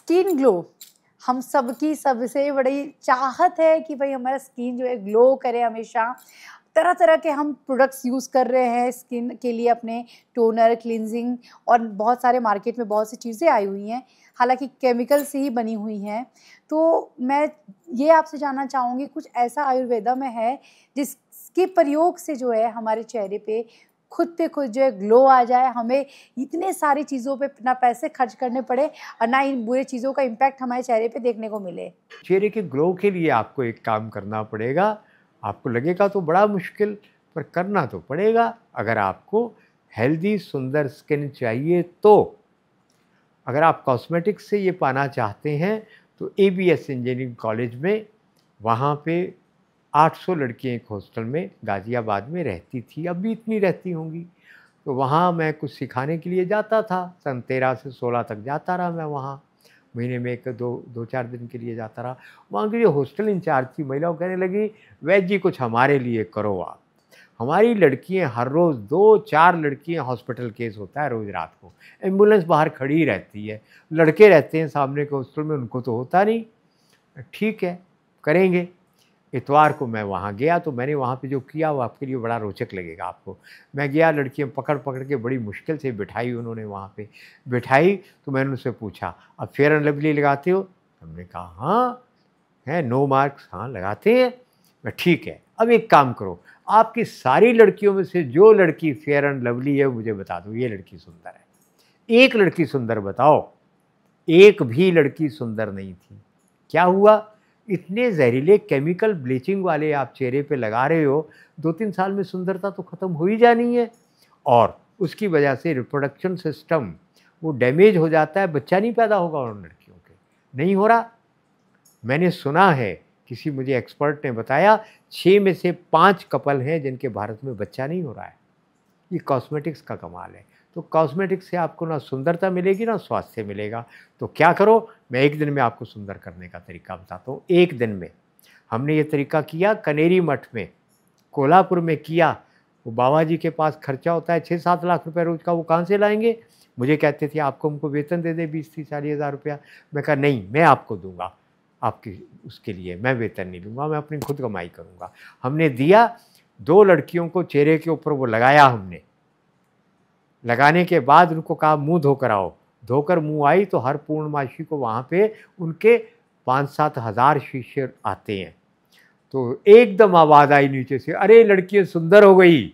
Skin glow हम सबकी सबसे बड़ी चाहत है कि भाई हमारा स्किन जो है ग्लो करे हमेशा। तरह तरह के हम प्रोडक्ट्स यूज़ कर रहे हैं स्किन के लिए, अपने टोनर, क्लींजिंग और बहुत सारे मार्केट में बहुत सी चीज़ें आई हुई हैं, हालांकि केमिकल से ही बनी हुई हैं। तो मैं ये आपसे जानना चाहूँगी, कुछ ऐसा आयुर्वेदा में है जिसके प्रयोग से जो है हमारे चेहरे पे खुद पे खुद जो है ग्लो आ जाए, हमें इतने सारी चीज़ों पे ना पैसे खर्च करने पड़े और ना इन बुरे चीज़ों का इम्पैक्ट हमारे चेहरे पे देखने को मिले। चेहरे के ग्लो के लिए आपको एक काम करना पड़ेगा। आपको लगेगा तो बड़ा मुश्किल, पर करना तो पड़ेगा। अगर आपको हेल्दी सुंदर स्किन चाहिए तो अगर आप कॉस्मेटिक्स से ये पाना चाहते हैं तो एबीएस इंजीनियरिंग कॉलेज में, वहाँ पे 800 लड़कियाँ एक हॉस्टल में गाज़ियाबाद में रहती थी, अब भी इतनी रहती होंगी। तो वहाँ मैं कुछ सिखाने के लिए जाता था, सन 13 से 16 तक जाता रहा मैं वहाँ। महीने में एक दो चार दिन के लिए जाता रहा। वहाँ की जो हॉस्टल इंचार्ज थी महिला, वो कहने लगी, वैद्य जी कुछ हमारे लिए करो आप। हमारी लड़कियाँ हर रोज़ 2-4 लड़कियाँ, हॉस्पिटल केस होता है रोज़ रात को, एम्बुलेंस बाहर खड़ी रहती है, लड़के रहते हैं सामने के हॉस्टल में, उनको तो होता नहीं। ठीक है, करेंगे। इतवार को मैं वहाँ गया तो मैंने वहाँ पे जो किया वो आपके लिए बड़ा रोचक लगेगा आपको। मैं गया, लड़कियाँ पकड़ पकड़ के बड़ी मुश्किल से बिठाई उन्होंने वहाँ पे। बिठाई तो मैंने उनसे पूछा, अब फेयर एंड लवली लगाते हो? हमने कहा हाँ है, नो मार्क्स, हाँ लगाते हैं। मैं ठीक है, अब एक काम करो, आपकी सारी लड़कियों में से जो लड़की फेयर एंड लवली है मुझे बता दो, ये लड़की सुंदर है। एक लड़की सुंदर बताओ। एक भी लड़की सुंदर नहीं थी। क्या हुआ? इतने जहरीले केमिकल ब्लीचिंग वाले आप चेहरे पे लगा रहे हो, 2-3 साल में सुंदरता तो ख़त्म हो ही जानी है। और उसकी वजह से रिप्रोडक्शन सिस्टम वो डैमेज हो जाता है, बच्चा नहीं पैदा होगा उन लड़कियों के, नहीं हो रहा। मैंने सुना है, किसी मुझे एक्सपर्ट ने बताया, 6 में से 5 कपल हैं जिनके भारत में बच्चा नहीं हो रहा है। ये कॉस्मेटिक्स का कमाल है। तो कॉस्मेटिक्स से आपको ना सुंदरता मिलेगी ना स्वास्थ्य मिलेगा। तो क्या करो, मैं एक दिन में आपको सुंदर करने का तरीका बताता हूँ। एक दिन में हमने ये तरीका किया कनेरी मठ में, कोल्हापुर में किया। वो बाबा जी के पास खर्चा होता है 6-7 लाख रुपए रोज़ का, वो कहाँ से लाएंगे? मुझे कहते थे आपको हमको वेतन दे दे 20-30-40 हज़ार रुपया। मैं कहा नहीं, मैं आपको दूंगा, आपकी उसके लिए मैं वेतन नहीं लूँगा, मैं अपनी खुद कमाई करूँगा। हमने दिया, 2 लड़कियों को चेहरे के ऊपर वो लगाया हमने। लगाने के बाद उनको कहा मुंह धोकर आओ। धोकर मुंह आई तो हर पूर्णमासी को वहाँ पे उनके 5-7 हज़ार शिष्य आते हैं। तो एकदम आवाज़ आई नीचे से, अरे लड़की सुंदर हो गई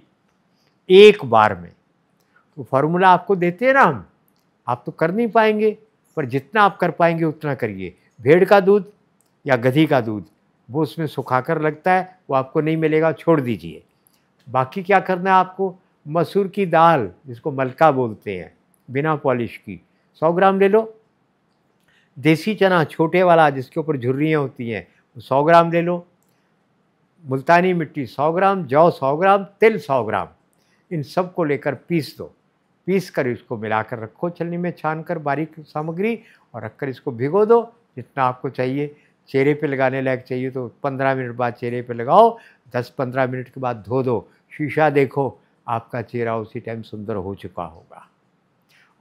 एक बार में। तो फार्मूला आपको देते हैं ना हम, आप तो कर नहीं पाएंगे, पर जितना आप कर पाएंगे उतना करिए। भेड़ का दूध या गधी का दूध, वो उसमें सुखाकर लगता है, वो आपको नहीं मिलेगा, छोड़ दीजिए। बाकी क्या करना है आपको, मसूर की दाल जिसको मलका बोलते हैं, बिना पॉलिश की, 100 ग्राम ले लो। देसी चना छोटे वाला जिसके ऊपर झुर्रियाँ होती हैं, 100 ग्राम ले लो। मुल्तानी मिट्टी 100 ग्राम, जौ 100 ग्राम, तिल 100 ग्राम, इन सब को लेकर पीस दो। पीस कर इसको मिलाकर रखो छलनी में, छान कर बारीक सामग्री, और रखकर इसको भिगो दो जितना आपको चाहिए। चेहरे पे लगाने लायक चाहिए तो 15 मिनट बाद चेहरे पे लगाओ, 10-15 मिनट के बाद धो दो। शीशा देखो, आपका चेहरा उसी टाइम सुंदर हो चुका होगा।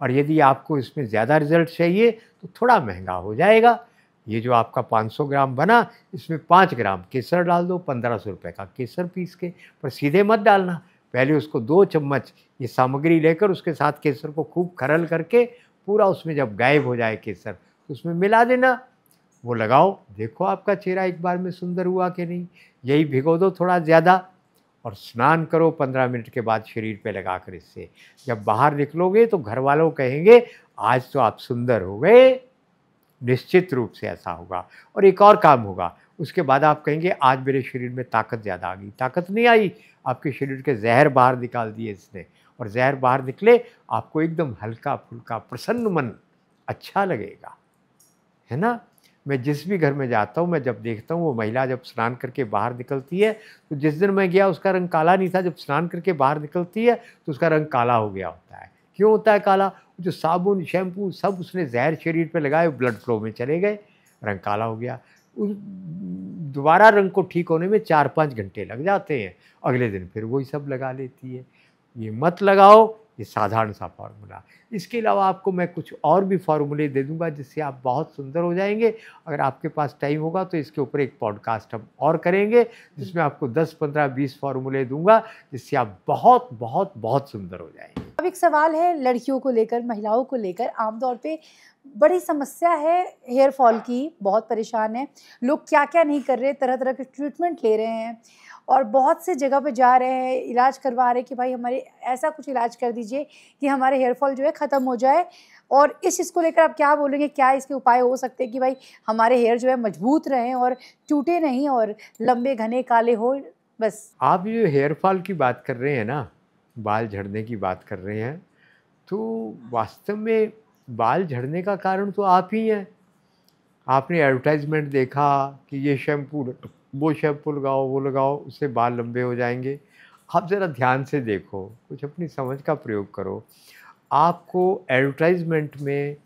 और यदि आपको इसमें ज़्यादा रिजल्ट चाहिए तो थोड़ा महंगा हो जाएगा। ये जो आपका 500 ग्राम बना, इसमें 5 ग्राम केसर डाल दो, 1500 रुपये का केसर पीस के। पर सीधे मत डालना, पहले उसको 2 चम्मच ये सामग्री लेकर उसके साथ केसर को खूब खरल करके, पूरा उसमें जब गायब हो जाए केसर तो उसमें मिला देना। वो लगाओ, देखो आपका चेहरा एक बार में सुंदर हुआ कि नहीं। यही भिगो दो थोड़ा ज़्यादा, और स्नान करो 15 मिनट के बाद शरीर पे लगाकर। इससे जब बाहर निकलोगे तो घर वालों कहेंगे आज तो आप सुंदर हो गए। निश्चित रूप से ऐसा होगा। और एक और काम होगा, उसके बाद आप कहेंगे आज मेरे शरीर में ताकत ज़्यादा आ गई। ताकत नहीं आई, आपके शरीर के जहर बाहर निकाल दिए इसने, और जहर बाहर निकले, आपको एकदम हल्का फुल्का प्रसन्न मन, अच्छा लगेगा, है ना। मैं जिस भी घर में जाता हूँ, मैं जब देखता हूँ वो महिला जब स्नान करके बाहर निकलती है, तो जिस दिन मैं गया उसका रंग काला नहीं था, जब स्नान करके बाहर निकलती है तो उसका रंग काला हो गया होता है। क्यों होता है काला? जो साबुन शैम्पू सब उसने जहर शरीर पे लगाए, ब्लड फ्लो में चले गए, रंग काला हो गया। उस दोबारा रंग को ठीक होने में 4-5 घंटे लग जाते हैं। अगले दिन फिर वही सब लगा लेती है। ये मत लगाओ, ये साधारण सा फार्मूला। इसके अलावा आपको मैं कुछ और भी फार्मूले दे दूंगा जिससे आप बहुत सुंदर हो जाएंगे। अगर आपके पास टाइम होगा तो इसके ऊपर एक पॉडकास्ट हम और करेंगे जिसमें आपको 10, 15, 20 फार्मूले दूंगा जिससे आप बहुत बहुत बहुत सुंदर हो जाएंगे। अब एक सवाल है लड़कियों को लेकर, महिलाओं को लेकर, आमतौर पे बड़ी समस्या है हेयर फॉल की, बहुत परेशान है लोग, क्या क्या नहीं कर रहे, तरह तरह के ट्रीटमेंट ले रहे हैं और बहुत से जगह पे जा रहे हैं, इलाज करवा रहे हैं कि भाई हमारे ऐसा कुछ इलाज कर दीजिए कि हमारे हेयर फॉल जो है ख़त्म हो जाए। और इस चीज़ को लेकर आप क्या बोलेंगे, क्या इसके उपाय हो सकते हैं कि भाई हमारे हेयर जो है मजबूत रहें और टूटे नहीं और लंबे घने काले हो? बस आप जो हेयर फॉल की बात कर रहे हैं ना, बाल झड़ने की बात कर रहे हैं, तो वास्तव में बाल झड़ने का कारण तो आप ही हैं। आपने एडवर्टाइजमेंट देखा कि ये शैम्पू, वो शैम्पू लगाओ, वो लगाओ, उससे बाल लंबे हो जाएंगे। आप ज़रा ध्यान से देखो, कुछ अपनी समझ का प्रयोग करो। आपको एडवर्टाइजमेंट में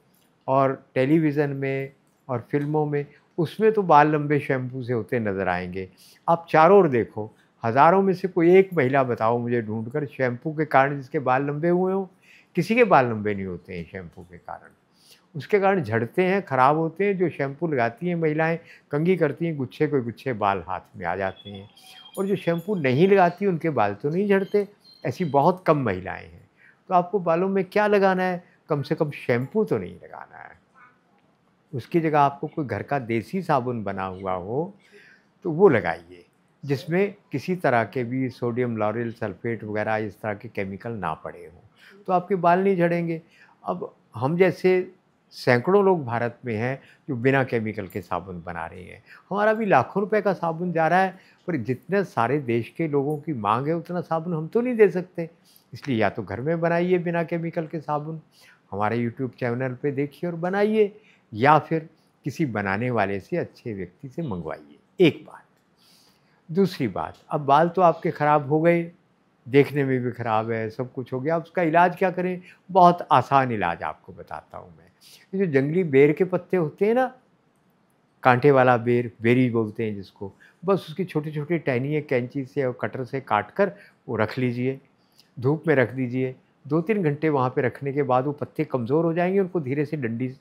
और टेलीविज़न में और फिल्मों में, उसमें तो बाल लंबे शैम्पू से होते नज़र आएंगे। आप चारों ओर देखो, हज़ारों में से कोई एक महिला बताओ मुझे ढूंढकर शैम्पू के कारण जिसके बाल लंबे हुए हों। किसी के बाल लंबे नहीं होते हैं शैम्पू के कारण, उसके कारण झड़ते हैं, ख़राब होते हैं। जो शैम्पू लगाती हैं महिलाएं, कंघी करती हैं, गुच्छे के गुच्छे बाल हाथ में आ जाते हैं। और जो शैम्पू नहीं लगाती उनके बाल तो नहीं झड़ते, ऐसी बहुत कम महिलाएं हैं। तो आपको बालों में क्या लगाना है? कम से कम शैम्पू तो नहीं लगाना है। उसकी जगह आपको कोई घर का देसी साबुन बना हुआ हो तो वो लगाइए, जिसमें किसी तरह के भी सोडियम लॉरेल सल्फेट वगैरह इस तरह के केमिकल ना पड़े हों, तो आपके बाल नहीं झड़ेंगे। अब हम जैसे सैकड़ों लोग भारत में हैं जो बिना केमिकल के साबुन बना रहे हैं। हमारा भी लाखों रुपए का साबुन जा रहा है, पर जितने सारे देश के लोगों की मांग है उतना साबुन हम तो नहीं दे सकते। इसलिए या तो घर में बनाइए बिना केमिकल के साबुन, हमारे यूट्यूब चैनल पे देखिए और बनाइए, या फिर किसी बनाने वाले से, अच्छे व्यक्ति से मंगवाइए। एक बात। दूसरी बात, अब बाल तो आपके ख़राब हो गए, देखने में भी ख़राब है, सब कुछ हो गया, अब उसका इलाज क्या करें? बहुत आसान इलाज आपको बताता हूँ मैं। ये जो जंगली बेर के पत्ते होते हैं ना, कांटे वाला बेर, बेरी बोलते हैं जिसको, बस उसकी छोटी-छोटी टहनियाँ कैंची से और कटर से काट कर वो रख लीजिए, धूप में रख दीजिए। 2-3 घंटे वहाँ पे रखने के बाद वो पत्ते कमज़ोर हो जाएँगे, उनको धीरे से डंडी से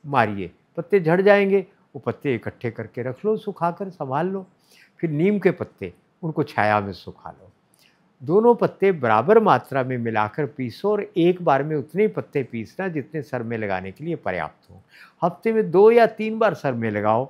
मारिए, पत्ते झड़ जाएँगे। वो पत्ते इकट्ठे करके रख लो, सुखाकर सँभाल लो। फिर नीम के पत्ते, उनको छाया में सुखा लो। दोनों पत्ते बराबर मात्रा में मिलाकर पीसो और एक बार में उतने ही पत्ते पीसना जितने सर में लगाने के लिए पर्याप्त हो। हफ्ते में 2 या 3 बार सर में लगाओ।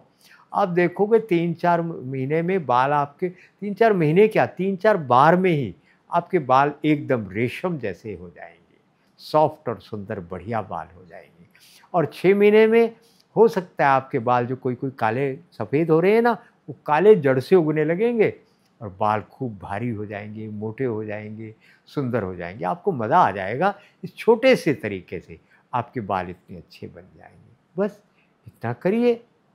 आप देखोगे 3-4 महीने में बाल आपके, 3-4 महीने क्या, 3-4 बार में ही आपके बाल एकदम रेशम जैसे हो जाएंगे, सॉफ्ट और सुंदर बढ़िया बाल हो जाएंगे। और 6 महीने में हो सकता है आपके बाल जो कोई कोई काले सफ़ेद हो रहे हैं ना, वो काले जड़ से उगने लगेंगे और बाल खूब भारी हो जाएंगे, मोटे हो जाएंगे, सुंदर हो जाएंगे। आपको मज़ा आ जाएगा, इस छोटे से तरीके से आपके बाल इतने अच्छे बन जाएंगे। बस इतना करिए,